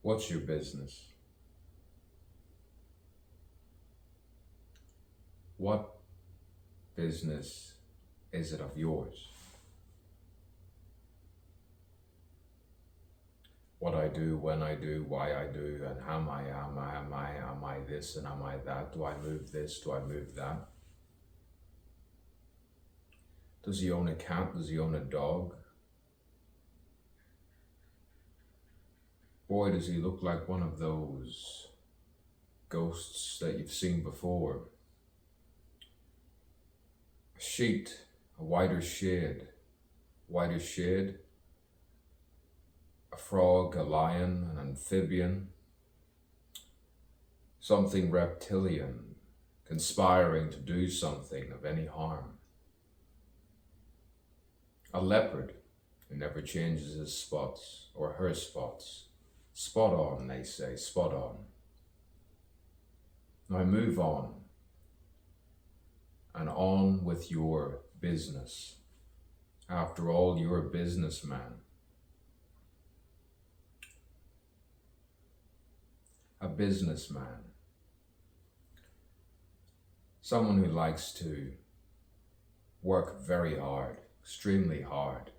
What's your business? What business is it of yours? What I do, when I do, why I do, and am I this and am I that? Do I move this? Do I move that? Does he own a cat? Does he own a dog? Boy, does he look like one of those ghosts that you've seen before. A sheet, a whiter shade, a frog, a lion, an amphibian, something reptilian, conspiring to do something of any harm. A leopard who never changes his spots or her spots. Spot on, they say, spot on. Now move on, and on with your business. After all, you're a businessman. A businessman. Someone who likes to work very hard, extremely hard,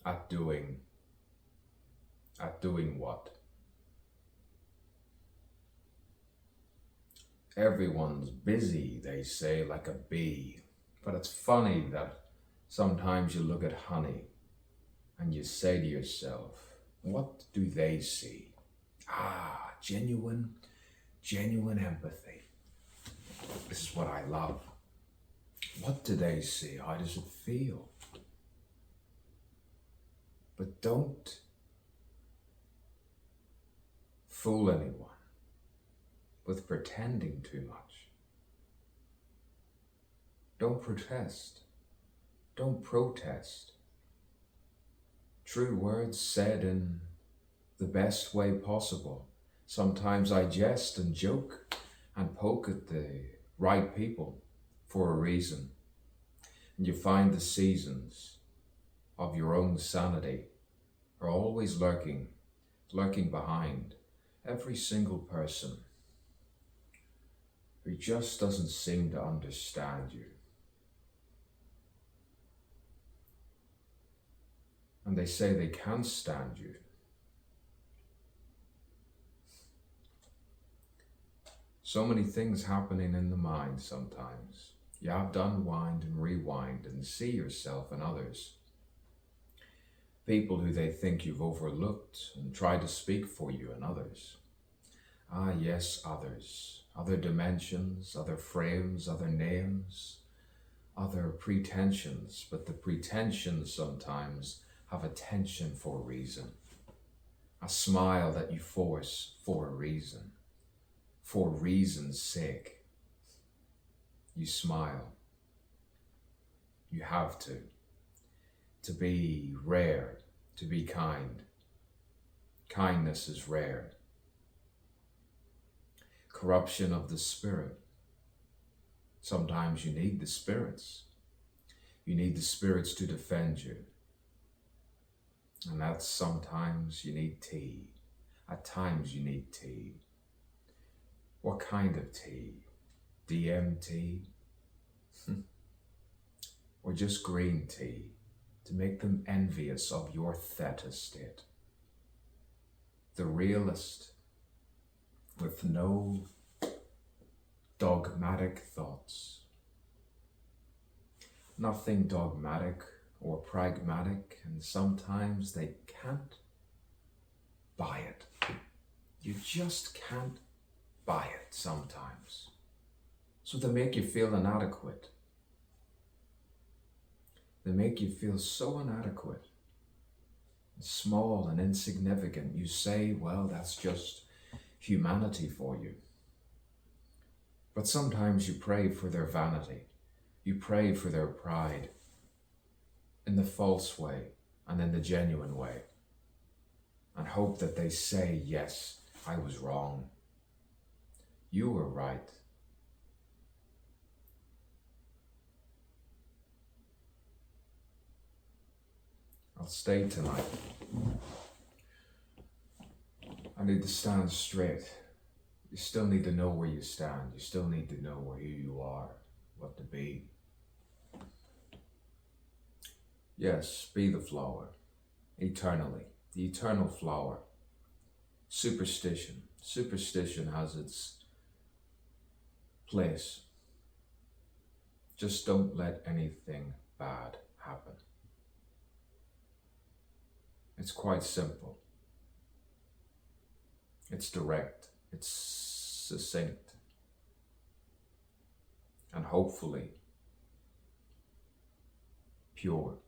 at doing what? Everyone's busy, they say, like a bee. But it's funny that sometimes you look at honey and you say to yourself, what do they see? Genuine empathy. This is what I love. What do they see? How does it feel? But don't fool anyone with pretending too much. Don't protest. Don't protest. True words said in the best way possible. Sometimes I jest and joke and poke at the right people for a reason. And you find the seasons of your own sanity are always lurking behind every single person who just doesn't seem to understand you. And they say they can't stand you. So many things happening in the mind sometimes. You have to unwind and rewind and see yourself and others. People who they think you've overlooked and try to speak for you and others. Yes, others. Other dimensions, other frames, other names, other pretensions. But the pretensions sometimes have a tension for a reason. A smile that you force for a reason. For reason's sake. You smile. You have to. To be rare, to be kind. Kindness is rare. Corruption of the spirit. Sometimes you need the spirits. You need the spirits to defend you. And that's sometimes you need tea. At times you need tea. What kind of tea? DMT? Or just green tea to make them envious of your theta state? The realist with no dogmatic thoughts. Nothing dogmatic or pragmatic, and sometimes they can't buy it. You just can't buy it sometimes. So they make you feel inadequate. They make you feel so inadequate, small and insignificant. You say, well, that's just humanity for you. But sometimes you pray for their vanity. You pray for their pride in the false way and in the genuine way, and hope that they say, yes, I was wrong. You were right. I'll stay tonight. I need to stand straight. You still need to know where you stand. You still need to know who you are, what to be. Yes, be the flower, eternally, the eternal flower. Superstition. Superstition has its place. Just don't let anything bad happen. It's quite simple. It's direct. It's succinct. And hopefully pure.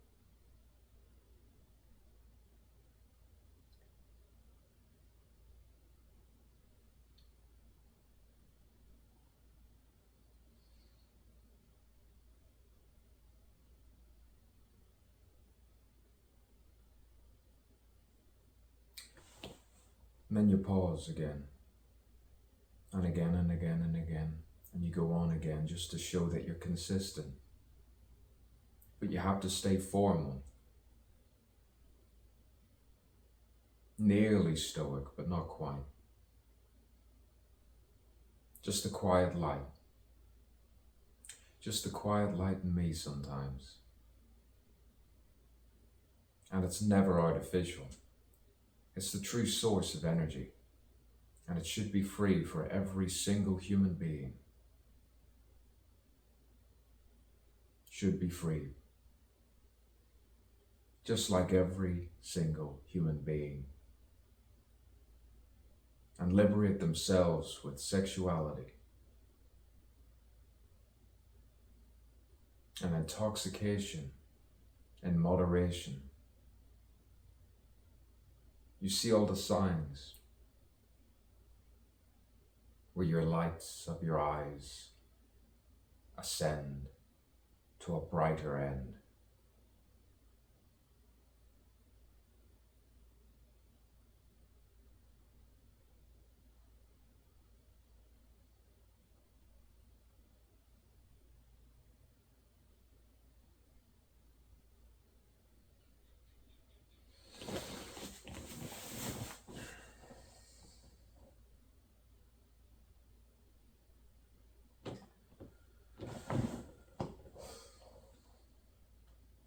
And then you pause again, and again, and again, and again, and you go on again just to show that you're consistent. But you have to stay formal. Nearly stoic, but not quite. Just the quiet light. Just the quiet light in me sometimes. And it's never artificial. It's the true source of energy, and it should be free for every single human being. Should be free. Just like every single human being. And liberate themselves with sexuality and intoxication in moderation. You see all the signs where your lights of your eyes ascend to a brighter end.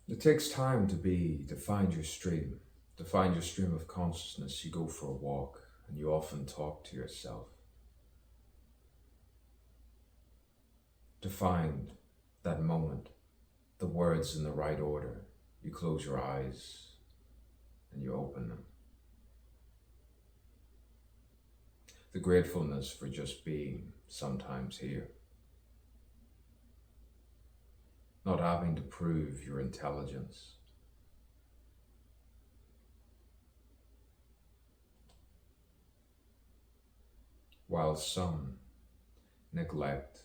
It takes time to find your stream, to find your stream of consciousness. You go for a walk and you often talk to yourself. To find that moment, the words in the right order. You close your eyes and you open them. The gratefulness for just being sometimes here. Not having to prove your intelligence. While some neglect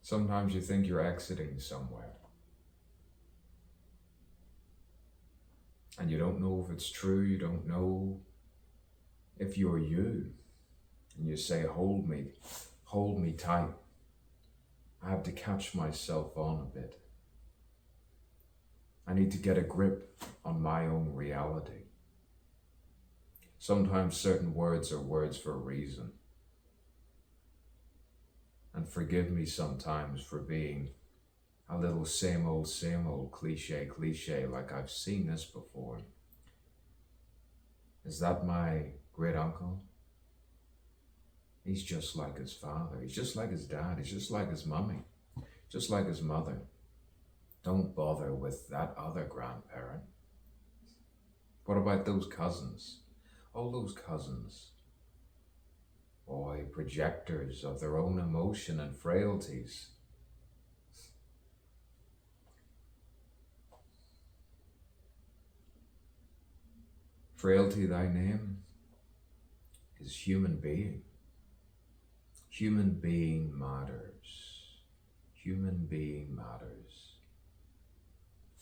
sometimes you think you're exiting somewhere. And you don't know if it's true, you don't know if you're you. And you say, hold me tight. I have to catch myself on a bit. I need to get a grip on my own reality. Sometimes certain words are words for a reason. And forgive me sometimes for being a little same old, cliche, like I've seen this before. Is that my great uncle? He's just like his father. He's just like his dad. He's just like his mummy. Just like his mother. Don't bother with that other grandparent. What about those cousins? All those cousins. Boy, projectors of their own emotion and frailties. Frailty, thy name, is human being. Human being matters. Human being matters.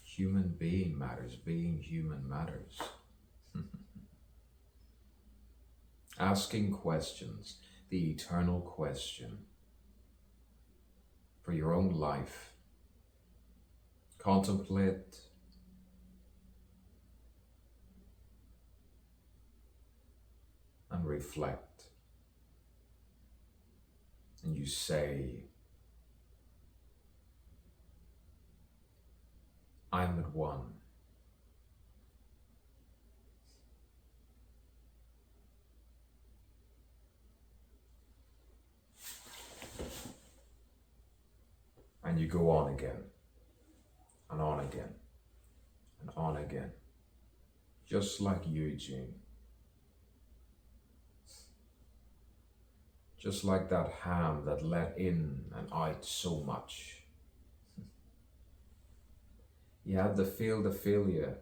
Human being matters. Being human matters. Asking questions, the eternal question for your own life. Contemplate and reflect. And you say, I'm at one. And you go on again, and on again, and on again, just like Eugene. Just like that ham that let in and out so much. He had the philia.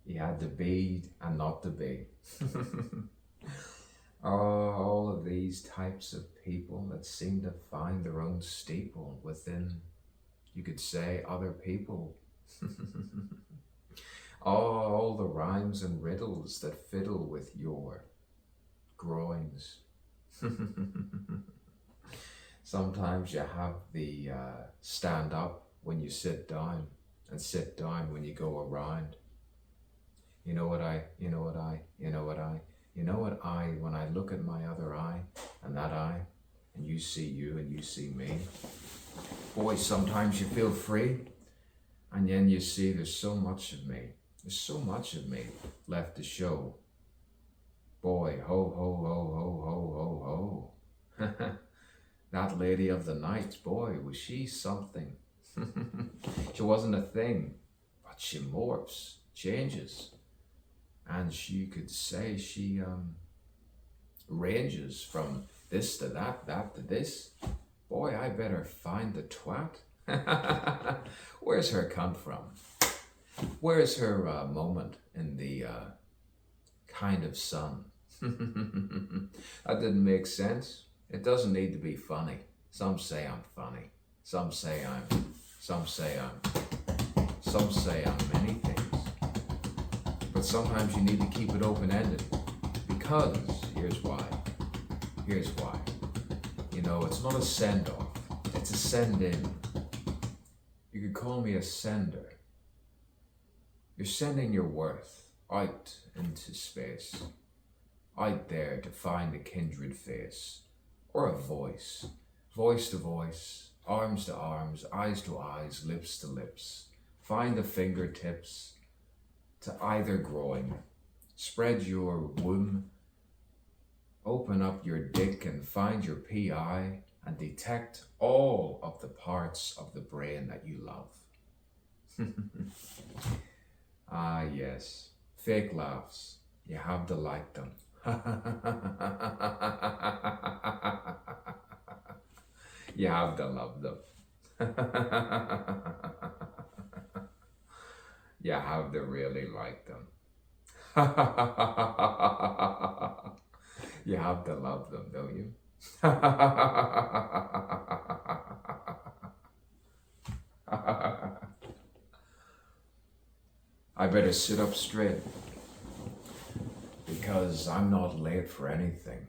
He had the be and not the be. All of these types of people that seem to find their own steeple within, you could say, other people. All the rhymes and riddles that fiddle with your groins. Sometimes you have the stand up when you sit down, and sit down when you go around. You know what I, when I look at my other eye, and that eye, and you see you and you see me. Boy, sometimes you feel free, and then you see there's so much of me. There's so much of me left to show. Boy, ho, ho, ho, ho, ho, ho, ho. That lady of the night, boy, was she something. She wasn't a thing, but she morphs, changes. And she could say she ranges from this to that, that to this. Boy, I better find the twat. Where's her come from? Where's her moment in the kind of sun? That didn't make sense. It doesn't need to be funny. Some say I'm funny. Some say I'm many things. But sometimes you need to keep it open-ended, because here's why. You know, it's not a send-off, it's a send-in. You could call me a sender. You're sending your worth out into space, out there to find a kindred face, or a voice, voice to voice, arms to arms, eyes to eyes, lips to lips. Find the fingertips to either groin. Spread your womb, open up your dick and find your PI and detect all of the parts of the brain that you love. Ah, yes, fake laughs. You have to like them. You have to love them. You have to really like them. You have to love them, don't you? I better sit up straight, because I'm not late for anything,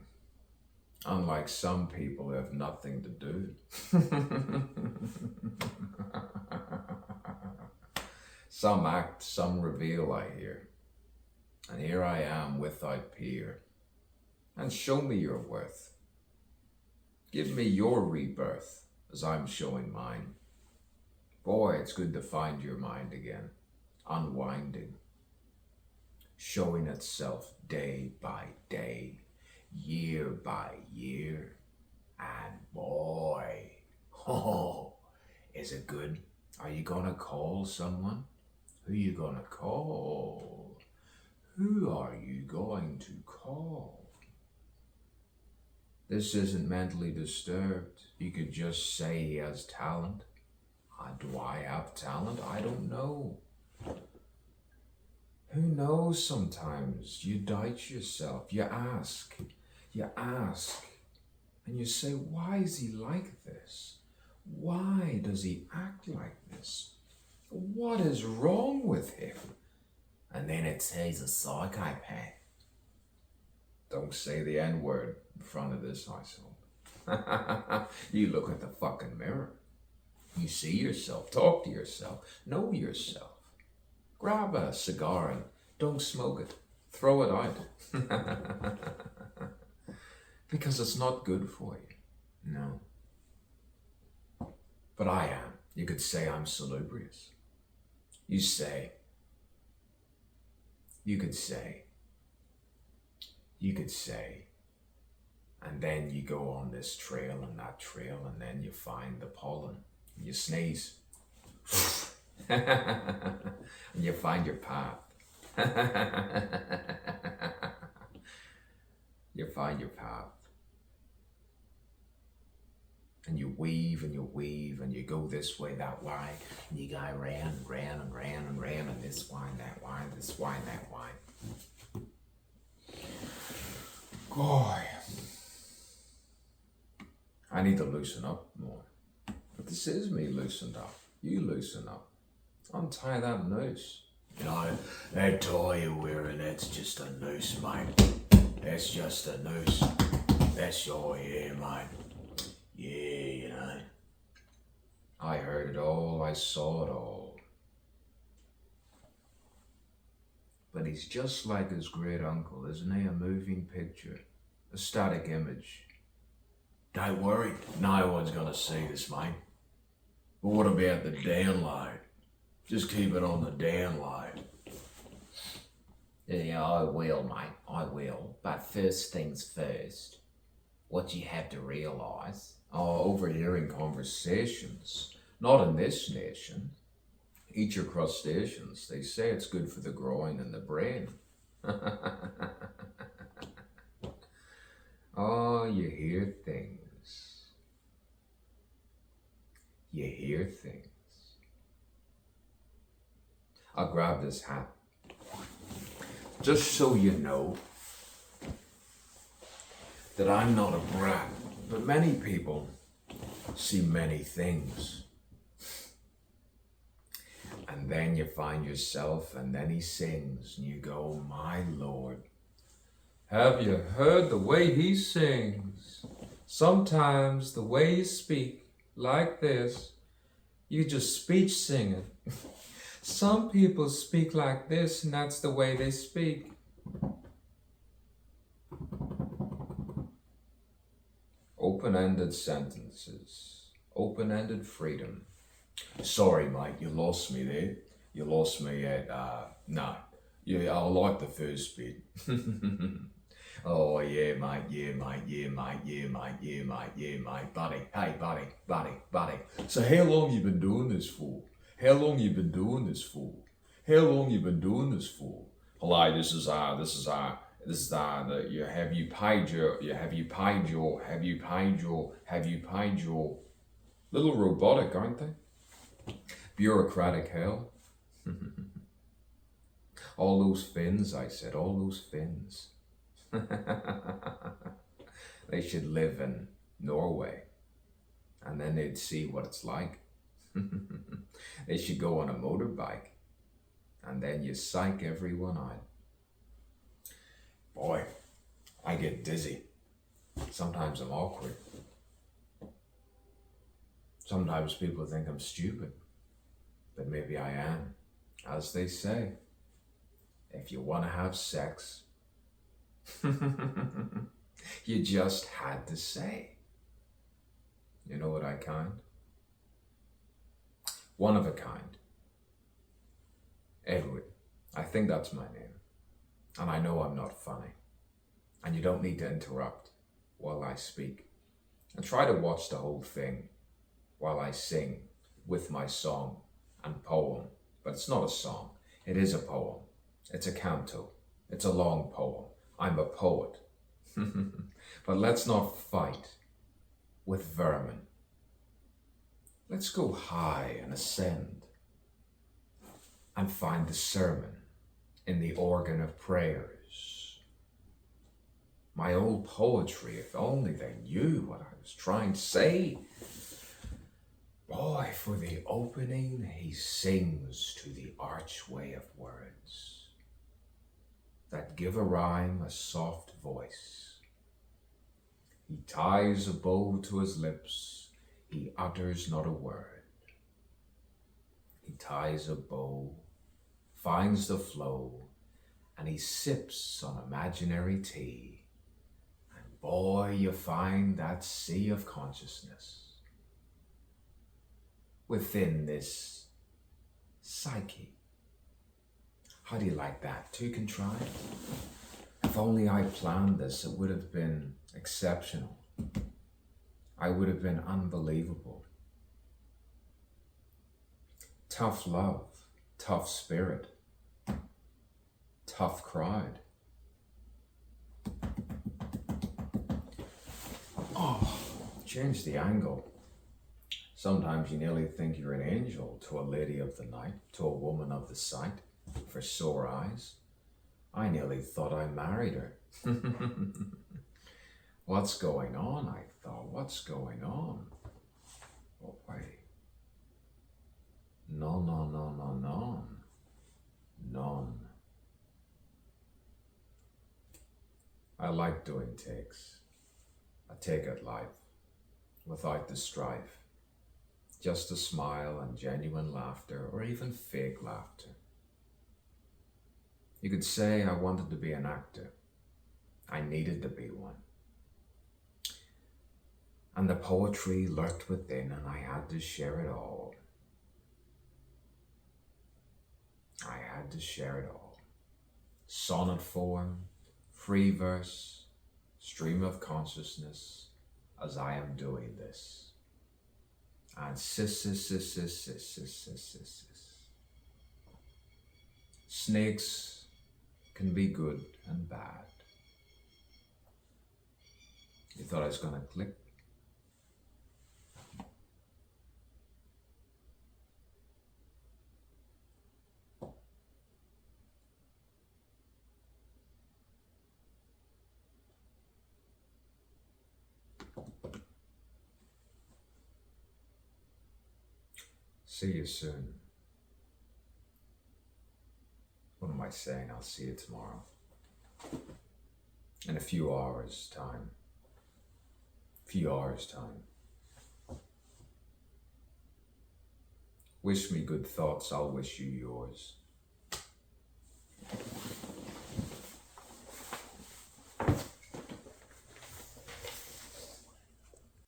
unlike some people who have nothing to do. Some act, some reveal, I hear. And here I am without peer. And show me your worth. Give me your rebirth as I'm showing mine. Boy, it's good to find your mind again, unwinding, showing itself day by day, year by year. And boy, oh, is it good? Are you gonna call someone? Who you gonna call? Who are you going to call? This isn't mentally disturbed. You could just say he has talent. Do I have talent? I don't know. Who knows sometimes? You doubt yourself. You ask, and you say, why is he like this? Why does he act like this? What is wrong with him? And then it says a psychopath. Don't say the N-word in front of this household. You look at the fucking mirror. You see yourself, talk to yourself, know yourself. Grab a cigar and don't smoke it. Throw it out. Because it's not good for you. No. But I am. You could say I'm salubrious. You could say, and then you go on this trail and that trail, and then you find the pollen, and you sneeze, and you find your path. You find your path. And you weave and you weave and you go this way, that way, and you go ran, and this way and that way, this way and that way. Boy, I need to loosen up more. But this is me loosened up. You loosen up. Untie that noose. You know, that tie you're wearing, that's just a noose, mate. That's just a noose. That's your hair, mate. Yeah, you know. I heard it all, I saw it all. But he's just like his great uncle, isn't he? A moving picture, a static image. Don't worry, no one's gonna see this, mate. But what about the download? Just keep it on the download. Yeah, I will, mate, I will. But first things first, what you have to realise, overhearing conversations, not in this nation. Eat your crustaceans. They say it's good for the groin and the brain. Oh, you hear things. You hear things. I'll grab this hat. Just so you know that I'm not a brat, but many people see many things. And then you find yourself, and then he sings, and you go, my Lord. Have you heard the way he sings? Sometimes the way you speak, like this, you just speech singing. Some people speak like this, and that's the way they speak. Open-ended sentences, open-ended freedom. Sorry, mate, you lost me there. You lost me at, no. Yeah, I like the first bit. Oh, yeah, mate, yeah, mate, yeah, mate, yeah, mate, yeah, mate, yeah, mate. Buddy, hey, buddy. So how long you been doing this for? How long you been doing this for? How long you been doing this for? Hello, have you paid your little robotic, aren't they? Bureaucratic hell. All those fins, I said, all those fins. They should live in Norway, and then they'd see what it's like. They should go on a motorbike, and then you psych everyone out. Boy, I get dizzy. Sometimes I'm awkward. Sometimes people think I'm stupid, but maybe I am. As they say, if you want to have sex, you just had to say. You know what I kind? One of a kind. Edward. I think that's my name. And I know I'm not funny. And you don't need to interrupt while I speak. And try to watch the whole thing while I sing with my song and poem. But it's not a song. It is a poem. It's a canto. It's a long poem. I'm a poet. But let's not fight with vermin. Let's go high and ascend and find the sermon in the organ of prayers. My old poetry, if only they knew what I was trying to say. Boy, for the opening he sings to the archway of words. that give a rhyme a soft voice. He ties a bow to his lips, he utters not a word. He ties a bow, finds the flow, and he sips on imaginary tea. And boy, you find that sea of consciousness within this psyche. How do you like that? Too contrived? If only I planned this, it would have been exceptional. I would have been unbelievable. Tough love, tough spirit, tough crowd. Oh, change the angle. Sometimes you nearly think you're an angel to a lady of the night, to a woman of the sight, for sore eyes. I nearly thought I married her. What's going on? I thought, what's going on? Oh, wait. No, no, no, no, no. None. I like doing takes. A take at life, without the strife. Just a smile and genuine laughter, or even fake laughter. You could say I wanted to be an actor. I needed to be one. And the poetry lurked within, and I had to share it all. I had to share it all. Sonnet form, free verse, stream of consciousness, as I am doing this. And sis. Snakes can be good and bad. You thought I was gonna click? See you soon. What am I saying? I'll see you tomorrow. In a few hours' time. Wish me good thoughts, I'll wish you yours.